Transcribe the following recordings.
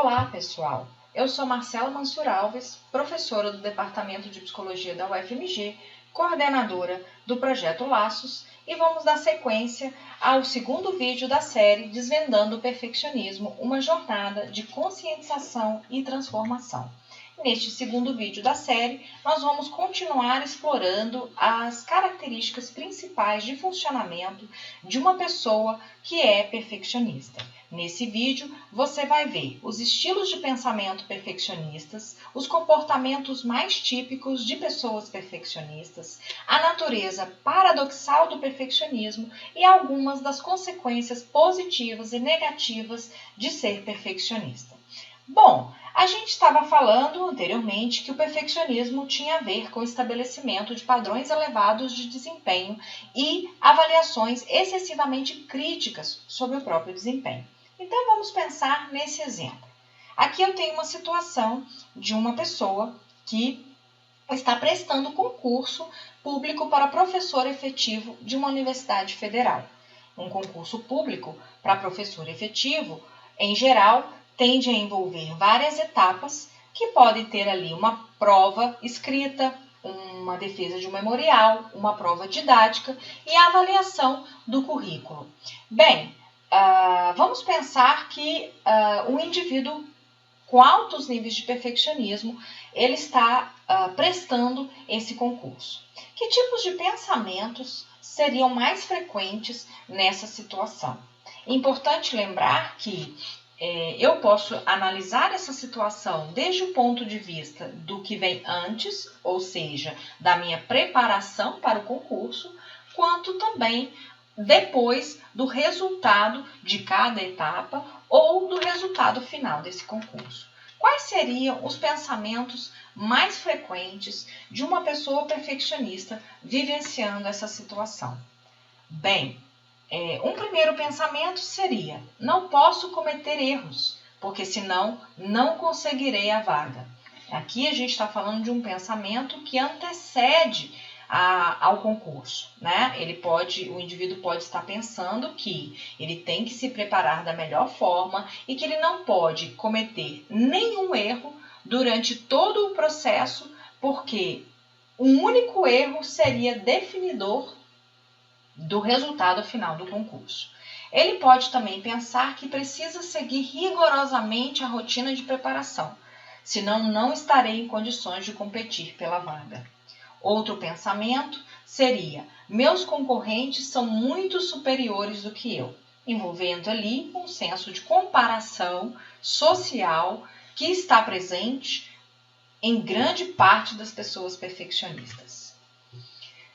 Olá, pessoal! Eu sou Marcela Mansur Alves, professora do Departamento de Psicologia da UFMG, coordenadora do Projeto Laços, e vamos dar sequência ao segundo vídeo da série Desvendando o Perfeccionismo, uma jornada de conscientização e transformação. Neste segundo vídeo da série, nós vamos continuar explorando as características principais de funcionamento de uma pessoa que é perfeccionista. Nesse vídeo, você vai ver os estilos de pensamento perfeccionistas, os comportamentos mais típicos de pessoas perfeccionistas, a natureza paradoxal do perfeccionismo e algumas das consequências positivas e negativas de ser perfeccionista. Bom, a gente estava falando anteriormente que o perfeccionismo tinha a ver com o estabelecimento de padrões elevados de desempenho e avaliações excessivamente críticas sobre o próprio desempenho. Então, vamos pensar nesse exemplo. Aqui eu tenho uma situação de uma pessoa que está prestando concurso público para professor efetivo de uma universidade federal. Um concurso público para professor efetivo, em geral, tende a envolver várias etapas que podem ter ali uma prova escrita, uma defesa de um memorial, uma prova didática e a avaliação do currículo. Bem, vamos pensar que um indivíduo com altos níveis de perfeccionismo, ele está prestando esse concurso. Que tipos de pensamentos seriam mais frequentes nessa situação? É importante lembrar que eu posso analisar essa situação desde o ponto de vista do que vem antes, ou seja, da minha preparação para o concurso, quanto também depois do resultado de cada etapa ou do resultado final desse concurso. Quais seriam os pensamentos mais frequentes de uma pessoa perfeccionista vivenciando essa situação? Bem, um primeiro pensamento seria: não posso cometer erros, porque senão não conseguirei a vaga. Aqui a gente está falando de um pensamento que antecede ao concurso, né? O indivíduo pode estar pensando que ele tem que se preparar da melhor forma e que ele não pode cometer nenhum erro durante todo o processo, porque um único erro seria definidor do resultado final do concurso. Ele pode também pensar que precisa seguir rigorosamente a rotina de preparação, senão não estarei em condições de competir pela vaga. Outro pensamento seria: meus concorrentes são muito superiores do que eu, envolvendo ali um senso de comparação social que está presente em grande parte das pessoas perfeccionistas.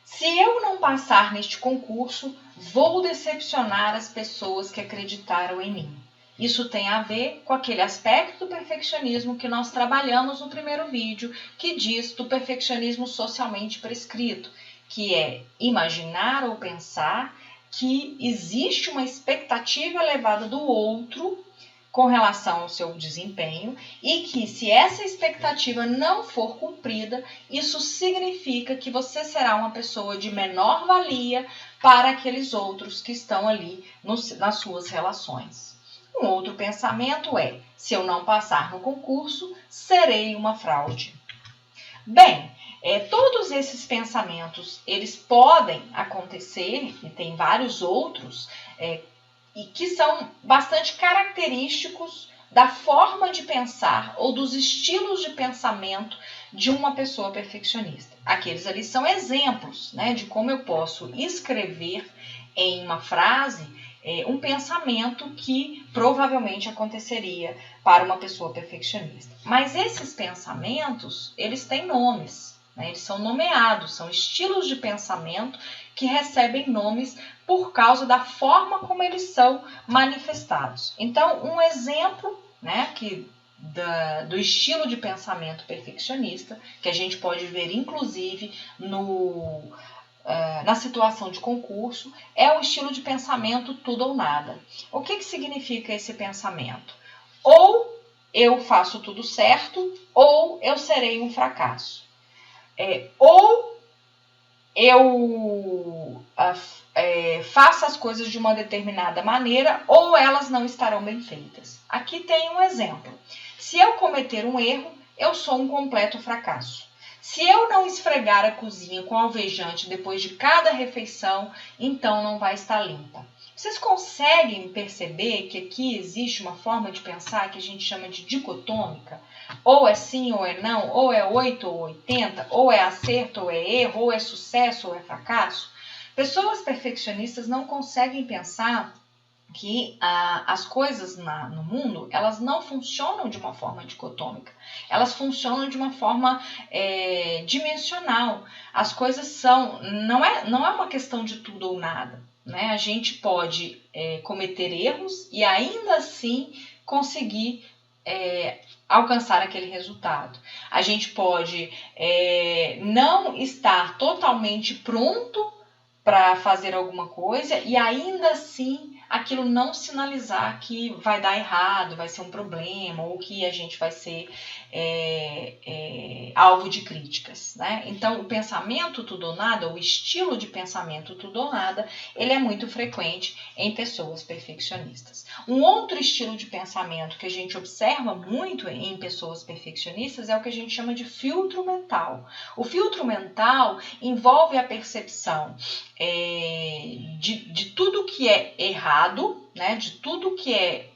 Se eu não passar neste concurso, vou decepcionar as pessoas que acreditaram em mim. Isso tem a ver com aquele aspecto do perfeccionismo que nós trabalhamos no primeiro vídeo, que diz do perfeccionismo socialmente prescrito, que é imaginar ou pensar que existe uma expectativa elevada do outro com relação ao seu desempenho e que, se essa expectativa não for cumprida, isso significa que você será uma pessoa de menor valia para aqueles outros que estão ali nas suas relações. Um outro pensamento é: se eu não passar no concurso, serei uma fraude. Bem, todos esses pensamentos, eles podem acontecer, e tem vários outros, e que são bastante característicos da forma de pensar ou dos estilos de pensamento de uma pessoa perfeccionista. Aqueles ali são exemplos, né, de como eu posso escrever em uma frase um pensamento que provavelmente aconteceria para uma pessoa perfeccionista. Mas esses pensamentos, eles têm nomes, né? Eles são nomeados, são estilos de pensamento que recebem nomes por causa da forma como eles são manifestados. Então, um exemplo, né, do estilo de pensamento perfeccionista, que a gente pode ver inclusive na situação de concurso, é o estilo de pensamento tudo ou nada. O que significa esse pensamento? Ou eu faço tudo certo, ou eu serei um fracasso. Ou eu faça as coisas de uma determinada maneira ou elas não estarão bem feitas. Aqui tem um exemplo. Se eu cometer um erro, eu sou um completo fracasso. Se eu não esfregar a cozinha com alvejante depois de cada refeição, então não vai estar limpa. Vocês conseguem perceber que aqui existe uma forma de pensar que a gente chama de dicotômica? Ou é sim ou é não, ou é 8 ou 80, ou é acerto ou é erro, ou é sucesso ou é fracasso? Pessoas perfeccionistas não conseguem pensar que as coisas no mundo, elas não funcionam de uma forma dicotômica. Elas funcionam de uma forma dimensional. As coisas não é uma questão de tudo ou nada. Né? A gente pode cometer erros e ainda assim conseguir alcançar aquele resultado. A gente pode não estar totalmente pronto para fazer alguma coisa e ainda assim aquilo não sinalizar que vai dar errado, vai ser um problema ou que a gente vai ser alvo de críticas. Né? Então, o pensamento tudo ou nada, o estilo de pensamento tudo ou nada, ele é muito frequente em pessoas perfeccionistas. Um outro estilo de pensamento que a gente observa muito em pessoas perfeccionistas é o que a gente chama de filtro mental. O filtro mental envolve a percepção de tudo que é errado, né? De tudo que é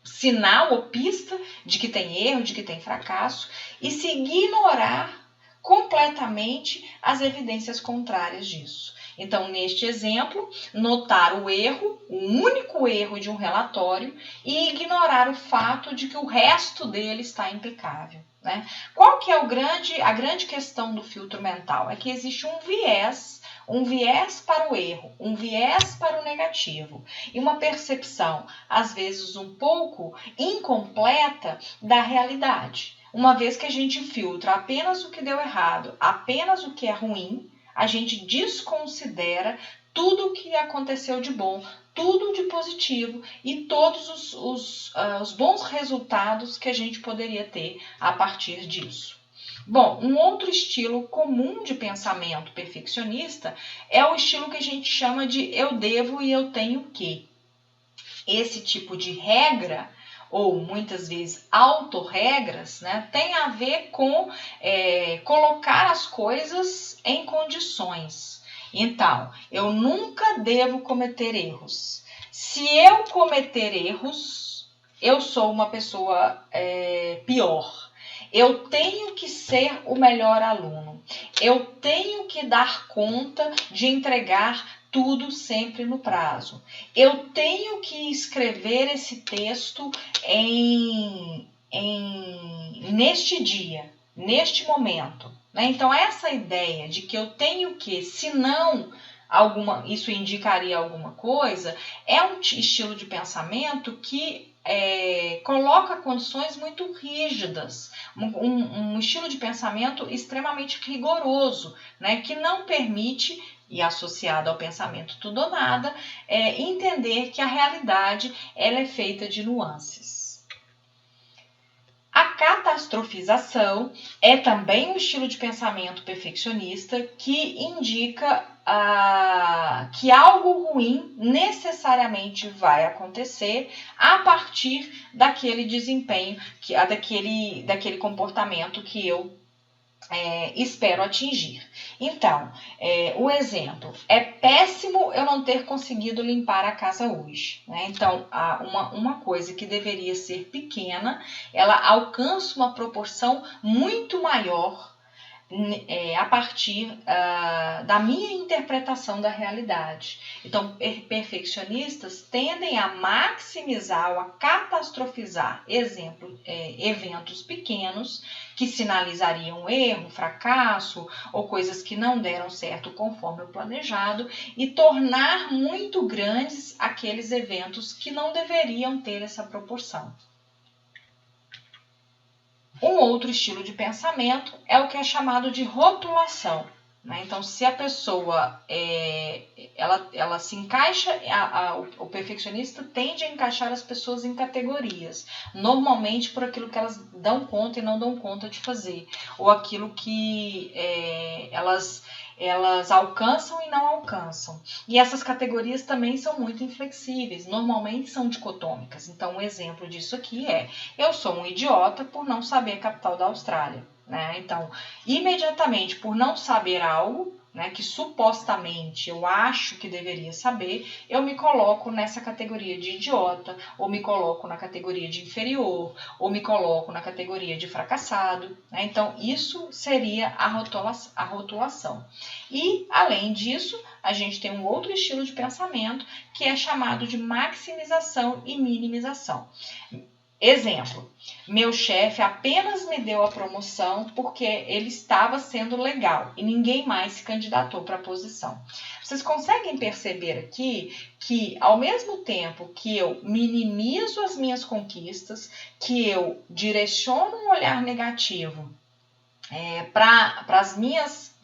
sinal ou pista de que tem erro, de que tem fracasso, e se ignorar completamente as evidências contrárias disso. Então, neste exemplo, notar o erro, o único erro de um relatório, e ignorar o fato de que o resto dele está impecável. Né? Qual que é a grande questão do filtro mental? É que existe um viés para o erro, um viés para o negativo e uma percepção, às vezes um pouco incompleta, da realidade. Uma vez que a gente filtra apenas o que deu errado, apenas o que é ruim, a gente desconsidera tudo o que aconteceu de bom, tudo de positivo e todos os bons resultados que a gente poderia ter a partir disso. Bom, um outro estilo comum de pensamento perfeccionista é o estilo que a gente chama de eu devo e eu tenho que. Esse tipo de regra, ou muitas vezes autorregras, né, tem a ver com colocar as coisas em condições. Então, eu nunca devo cometer erros. Se eu cometer erros, eu sou uma pessoa pior. Eu tenho que ser o melhor aluno. Eu tenho que dar conta de entregar tudo sempre no prazo. Eu tenho que escrever esse texto neste dia, neste momento. Né? Então, essa ideia de que eu tenho que, senão isso indicaria alguma coisa, é um estilo de pensamento que coloca condições muito rígidas, um estilo de pensamento extremamente rigoroso, né, que não permite, e associado ao pensamento tudo ou nada, entender que a realidade ela é feita de nuances. A catastrofização é também um estilo de pensamento perfeccionista que indica que algo ruim necessariamente vai acontecer a partir daquele desempenho, daquele comportamento que eu espero atingir. Então, o exemplo, é péssimo eu não ter conseguido limpar a casa hoje. Né? Então, uma coisa que deveria ser pequena, ela alcança uma proporção muito maior a partir da minha interpretação da realidade. Então, perfeccionistas tendem a maximizar ou a catastrofizar eventos pequenos que sinalizariam erro, fracasso ou coisas que não deram certo conforme o planejado e tornar muito grandes aqueles eventos que não deveriam ter essa proporção. Um outro estilo de pensamento é o que é chamado de rotulação. Né? Então, se a pessoa ela se encaixa, o perfeccionista tende a encaixar as pessoas em categorias, normalmente por aquilo que elas dão conta e não dão conta de fazer, ou aquilo que elas elas alcançam e não alcançam. E essas categorias também são muito inflexíveis, normalmente são dicotômicas. Então, um exemplo disso aqui é: eu sou um idiota por não saber a capital da Austrália. Né? Então, imediatamente por não saber algo, né, que supostamente eu acho que deveria saber, eu me coloco nessa categoria de idiota, ou me coloco na categoria de inferior, ou me coloco na categoria de fracassado. Né? Então, isso seria a rotulação. E, além disso, a gente tem um outro estilo de pensamento que é chamado de maximização e minimização. Exemplo: meu chefe apenas me deu a promoção porque ele estava sendo legal e ninguém mais se candidatou para a posição. Vocês conseguem perceber aqui que, ao mesmo tempo que eu minimizo as minhas conquistas, que eu direciono um olhar negativo para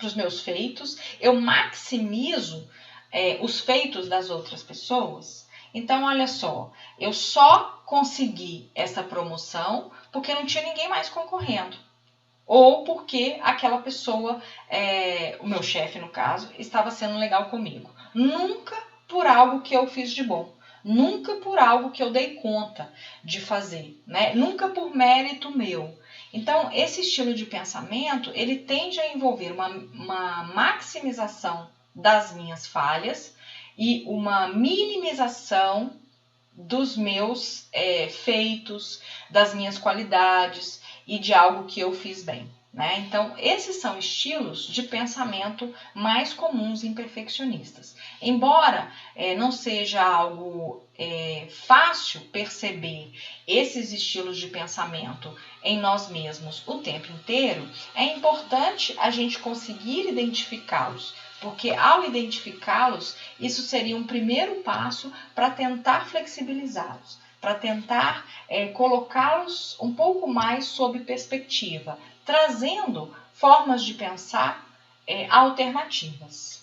os meus feitos, eu maximizo os feitos das outras pessoas? Então, olha só, eu só consegui essa promoção porque não tinha ninguém mais concorrendo. Ou porque aquela pessoa, o meu chefe no caso, estava sendo legal comigo. Nunca por algo que eu fiz de bom. Nunca por algo que eu dei conta de fazer. Né? Nunca por mérito meu. Então, esse estilo de pensamento, ele tende a envolver uma maximização das minhas falhas e uma minimização dos meus feitos, das minhas qualidades e de algo que eu fiz bem. Né? Então, esses são estilos de pensamento mais comuns em perfeccionistas. Embora não seja algo fácil perceber esses estilos de pensamento em nós mesmos o tempo inteiro, é importante a gente conseguir identificá-los, porque ao identificá-los, isso seria um primeiro passo para tentar flexibilizá-los, para tentar colocá-los um pouco mais sob perspectiva, trazendo formas de pensar alternativas.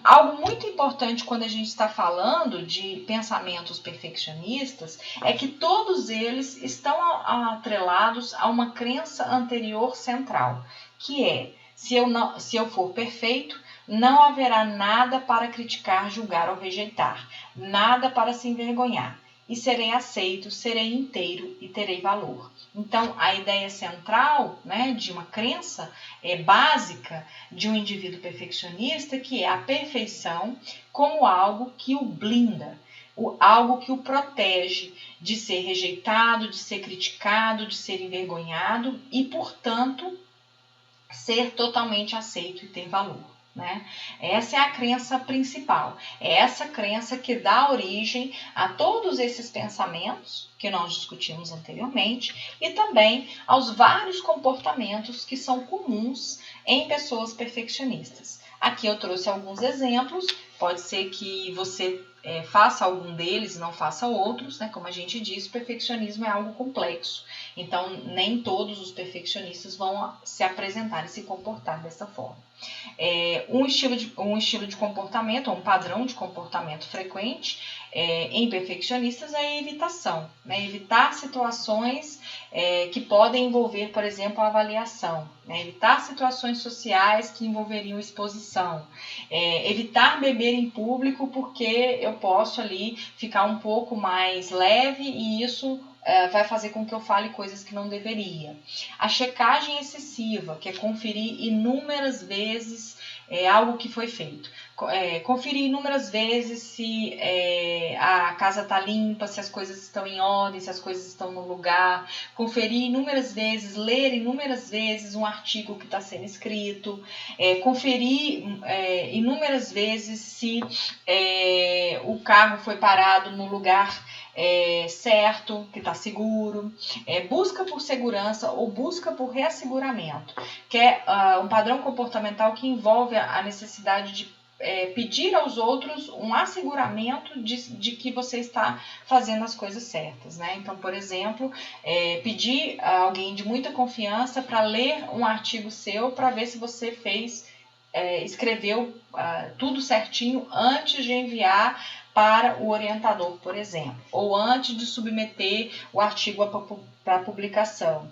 Algo muito importante quando a gente está falando de pensamentos perfeccionistas é que todos eles estão atrelados a uma crença anterior central, que é: se eu for perfeito, não haverá nada para criticar, julgar ou rejeitar, nada para se envergonhar, e serei aceito, serei inteiro e terei valor. Então, a ideia central, né, de uma crença básica de um indivíduo perfeccionista, que é a perfeição como algo que o blinda, algo que o protege de ser rejeitado, de ser criticado, de ser envergonhado e, portanto, ser totalmente aceito e ter valor. Né? Essa é a crença principal, é essa crença que dá origem a todos esses pensamentos que nós discutimos anteriormente e também aos vários comportamentos que são comuns em pessoas perfeccionistas. Aqui eu trouxe alguns exemplos, pode ser que você faça algum deles e não faça outros, né? Como a gente disse, o perfeccionismo é algo complexo, então nem todos os perfeccionistas vão se apresentar e se comportar dessa forma. Um estilo de comportamento, um padrão de comportamento frequente em perfeccionistas é a evitação, né? Evitar situações que podem envolver, por exemplo, a avaliação, né? Evitar situações sociais que envolveriam exposição, evitar beber em público porque eu posso ali ficar um pouco mais leve e isso vai fazer com que eu fale coisas que não deveria. A checagem excessiva, que é conferir inúmeras vezes algo que foi feito. Conferir inúmeras vezes se a casa está limpa, se as coisas estão em ordem, se as coisas estão no lugar. Conferir inúmeras vezes, ler inúmeras vezes um artigo que está sendo escrito. Conferir inúmeras vezes se o carro foi parado no lugar certo, que está seguro, busca por segurança ou busca por reasseguramento, que é um padrão comportamental que envolve a necessidade de pedir aos outros um asseguramento de que você está fazendo as coisas certas. Né? Então, por exemplo, pedir a alguém de muita confiança para ler um artigo seu para ver se você escreveu tudo certinho antes de enviar para o orientador, por exemplo, ou antes de submeter o artigo para publicação.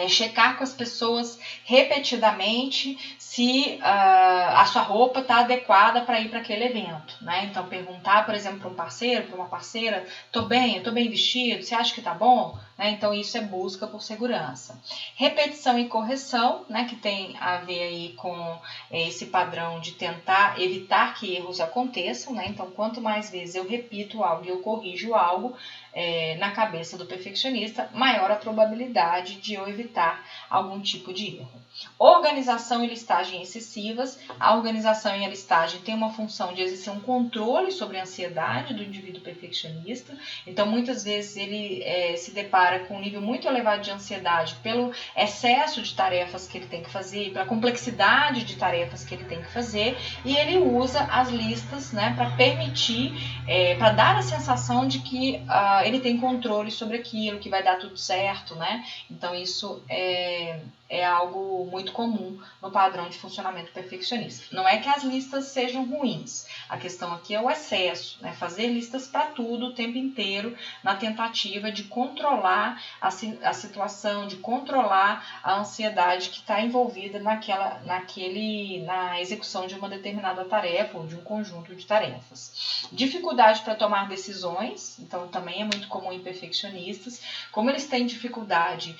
checar com as pessoas repetidamente se a sua roupa está adequada para ir para aquele evento, né? Então, perguntar, por exemplo, para um parceiro, para uma parceira, estou bem vestido, você acha que está bom? Né? Então, isso é busca por segurança. Repetição e correção, né? Que tem a ver aí com esse padrão de tentar evitar que erros aconteçam, né? Então, quanto mais vezes eu repito algo e eu corrijo algo, na cabeça do perfeccionista, maior a probabilidade de eu evitar algum tipo de erro. Organização e listagem excessivas. A organização e a listagem tem uma função de exercer um controle sobre a ansiedade do indivíduo perfeccionista. Então, muitas vezes ele se depara com um nível muito elevado de ansiedade pelo excesso de tarefas que ele tem que fazer, pela complexidade de tarefas que ele tem que fazer, e ele usa as listas, né, para permitir, para dar a sensação de que ele tem controle sobre aquilo, que vai dar tudo certo, né? Então, isso é algo muito comum no padrão de funcionamento perfeccionista. Não é que as listas sejam ruins, a questão aqui é o excesso, né? Fazer listas para tudo o tempo inteiro, na tentativa de controlar a situação, de controlar a ansiedade que está envolvida na execução de uma determinada tarefa ou de um conjunto de tarefas. Dificuldade para tomar decisões, então também é muito comum em perfeccionistas. Como eles têm dificuldade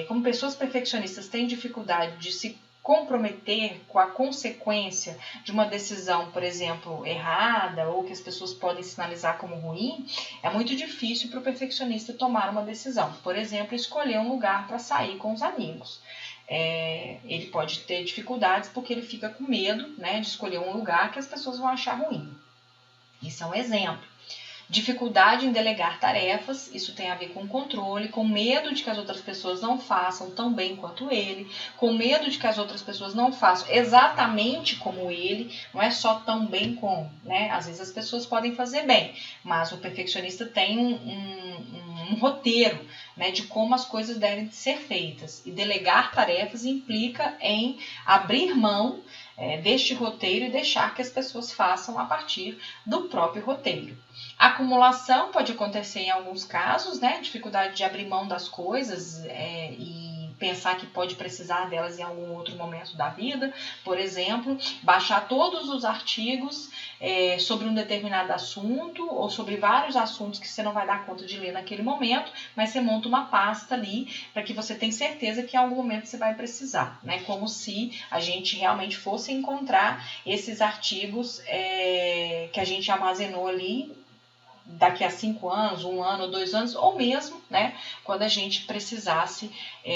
como pessoas perfeccionistas têm dificuldade de se comprometer com a consequência de uma decisão, por exemplo, errada, ou que as pessoas podem sinalizar como ruim, é muito difícil para o perfeccionista tomar uma decisão. Por exemplo, escolher um lugar para sair com os amigos. Ele pode ter dificuldades porque ele fica com medo, né, de escolher um lugar que as pessoas vão achar ruim. Isso é um exemplo. Dificuldade em delegar tarefas, isso tem a ver com controle, com medo de que as outras pessoas não façam tão bem quanto ele, com medo de que as outras pessoas não façam exatamente como ele, não é só tão bem como, né? Às vezes as pessoas podem fazer bem, mas o perfeccionista tem um roteiro, né, de como as coisas devem ser feitas, e delegar tarefas implica em abrir mão deste roteiro e deixar que as pessoas façam a partir do próprio roteiro. Acumulação pode acontecer em alguns casos, né? Dificuldade de abrir mão das coisas e pensar que pode precisar delas em algum outro momento da vida. Por exemplo, baixar todos os artigos sobre um determinado assunto ou sobre vários assuntos que você não vai dar conta de ler naquele momento, mas você monta uma pasta ali para que você tenha certeza que em algum momento você vai precisar, né? Como se a gente realmente fosse encontrar esses artigos que a gente armazenou ali daqui a 5 anos, 1 ano, 2 anos, ou mesmo, né, quando a gente precisasse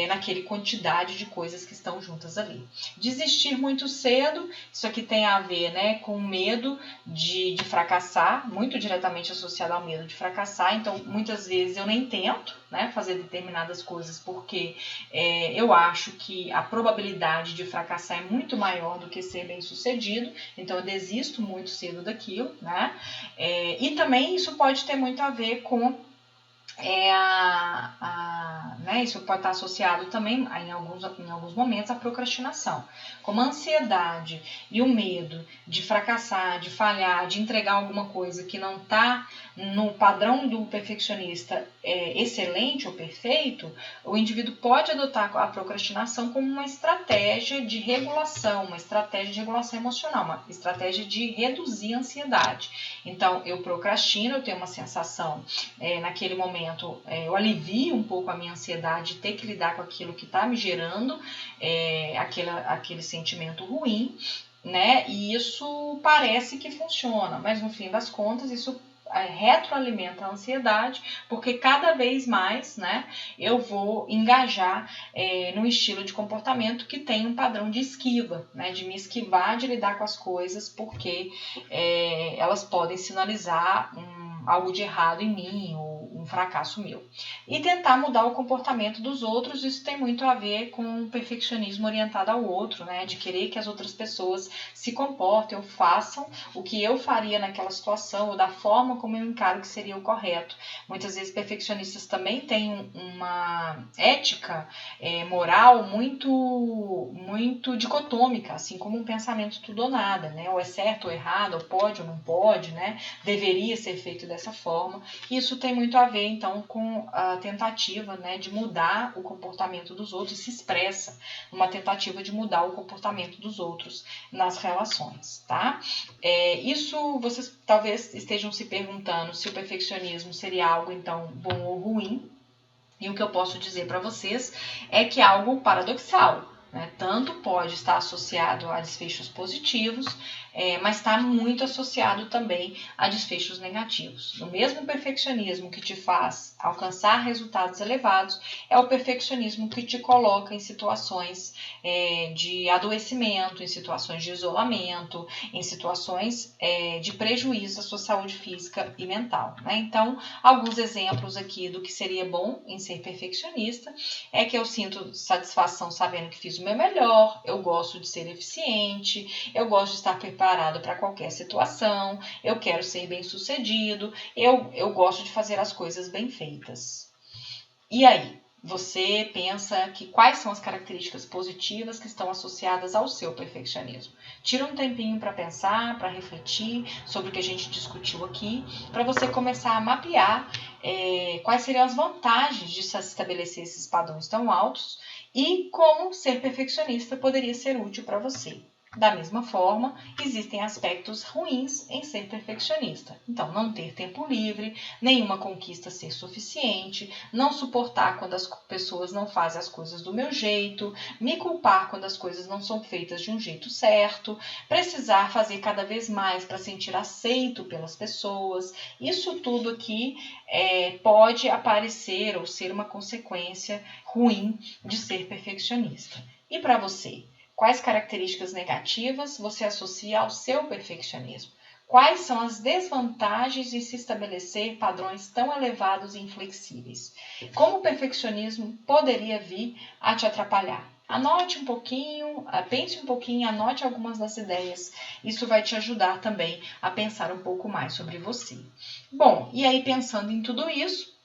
naquele quantidade de coisas que estão juntas ali. Desistir muito cedo, isso aqui tem a ver, né, com medo de fracassar, muito diretamente associado ao medo de fracassar. Então, muitas vezes eu nem tento, né, fazer determinadas coisas porque eu acho que a probabilidade de fracassar é muito maior do que ser bem sucedido, então eu desisto muito cedo daquilo, né? E também isso pode ter muito a ver com né, isso pode estar associado também em alguns momentos à procrastinação. Como a ansiedade e o medo de fracassar, de falhar, de entregar alguma coisa que não está no padrão do perfeccionista excelente ou perfeito, o indivíduo pode adotar a procrastinação como uma estratégia de regulação, uma estratégia de regulação emocional, uma estratégia de reduzir a ansiedade. Então, eu procrastino, eu tenho uma sensação naquele momento, eu alivio um pouco a minha ansiedade de ter que lidar com aquilo que está me gerando aquele sentimento ruim, né? E isso parece que funciona, mas no fim das contas isso retroalimenta a ansiedade, porque cada vez mais, né, eu vou engajar num estilo de comportamento que tem um padrão de esquiva, né, de me esquivar de lidar com as coisas, porque elas podem sinalizar algo de errado em mim, ou um fracasso meu. E tentar mudar o comportamento dos outros, isso tem muito a ver com o perfeccionismo orientado ao outro, né, de querer que as outras pessoas se comportem ou façam o que eu faria naquela situação, ou da forma como eu encaro que seria o correto. Muitas vezes perfeccionistas também têm uma ética moral muito dicotômica, assim como um pensamento tudo ou nada, né? Ou é certo ou errado, ou pode ou não pode, né? Deveria ser feito dessa forma. Isso tem muito a ver ver, então, com a tentativa, né, de mudar o comportamento dos outros, se expressa numa tentativa de mudar o comportamento dos outros nas relações, tá? Isso vocês talvez estejam se perguntando se o perfeccionismo seria algo, então, bom ou ruim. E o que eu posso dizer para vocês é que é algo paradoxal, né? Tanto pode estar associado a desfechos positivos, mas está muito associado também a desfechos negativos. O mesmo perfeccionismo que te faz alcançar resultados elevados é o perfeccionismo que te coloca em situações de adoecimento, em situações de isolamento, em situações de prejuízo à sua saúde física e mental, né? Então, alguns exemplos aqui do que seria bom em ser perfeccionista é que eu sinto satisfação sabendo que fiz o meu melhor, eu gosto de ser eficiente, eu gosto de estar preparado para qualquer situação, eu quero ser bem-sucedido, eu gosto de fazer as coisas bem feitas. E aí? Você pensa que quais são as características positivas que estão associadas ao seu perfeccionismo? Tira um tempinho para pensar, para refletir sobre o que a gente discutiu aqui, para você começar a mapear quais seriam as vantagens de se estabelecer esses padrões tão altos e como ser perfeccionista poderia ser útil para você. Da mesma forma, existem aspectos ruins em ser perfeccionista. Então, não ter tempo livre, nenhuma conquista ser suficiente, não suportar quando as pessoas não fazem as coisas do meu jeito, me culpar quando as coisas não são feitas de um jeito certo, precisar fazer cada vez mais para sentir aceito pelas pessoas. Isso tudo aqui pode aparecer ou ser uma consequência ruim de ser perfeccionista. E para você? Quais características negativas você associa ao seu perfeccionismo? Quais são as desvantagens de se estabelecer padrões tão elevados e inflexíveis? Como o perfeccionismo poderia vir a te atrapalhar? Anote um pouquinho, pense um pouquinho, anote algumas das ideias. Isso vai te ajudar também a pensar um pouco mais sobre você. Bom, e aí pensando em tudo isso,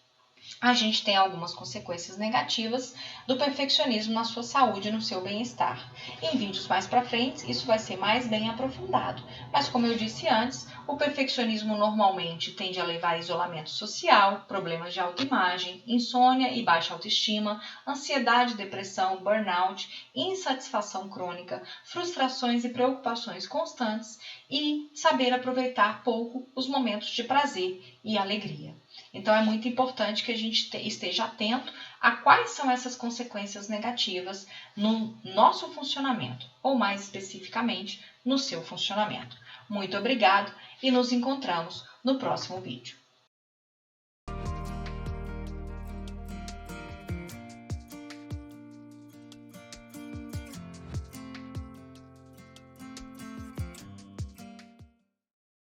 a gente tem algumas consequências negativas do perfeccionismo na sua saúde e no seu bem-estar. Em vídeos mais para frente, isso vai ser mais bem aprofundado. Mas como eu disse antes, o perfeccionismo normalmente tende a levar a isolamento social, problemas de autoimagem, insônia e baixa autoestima, ansiedade, depressão, burnout, insatisfação crônica, frustrações e preocupações constantes e saber aproveitar pouco os momentos de prazer e alegria. Então, é muito importante que a gente esteja atento a quais são essas consequências negativas no nosso funcionamento, ou mais especificamente, no seu funcionamento. Muito obrigado e nos encontramos no próximo vídeo.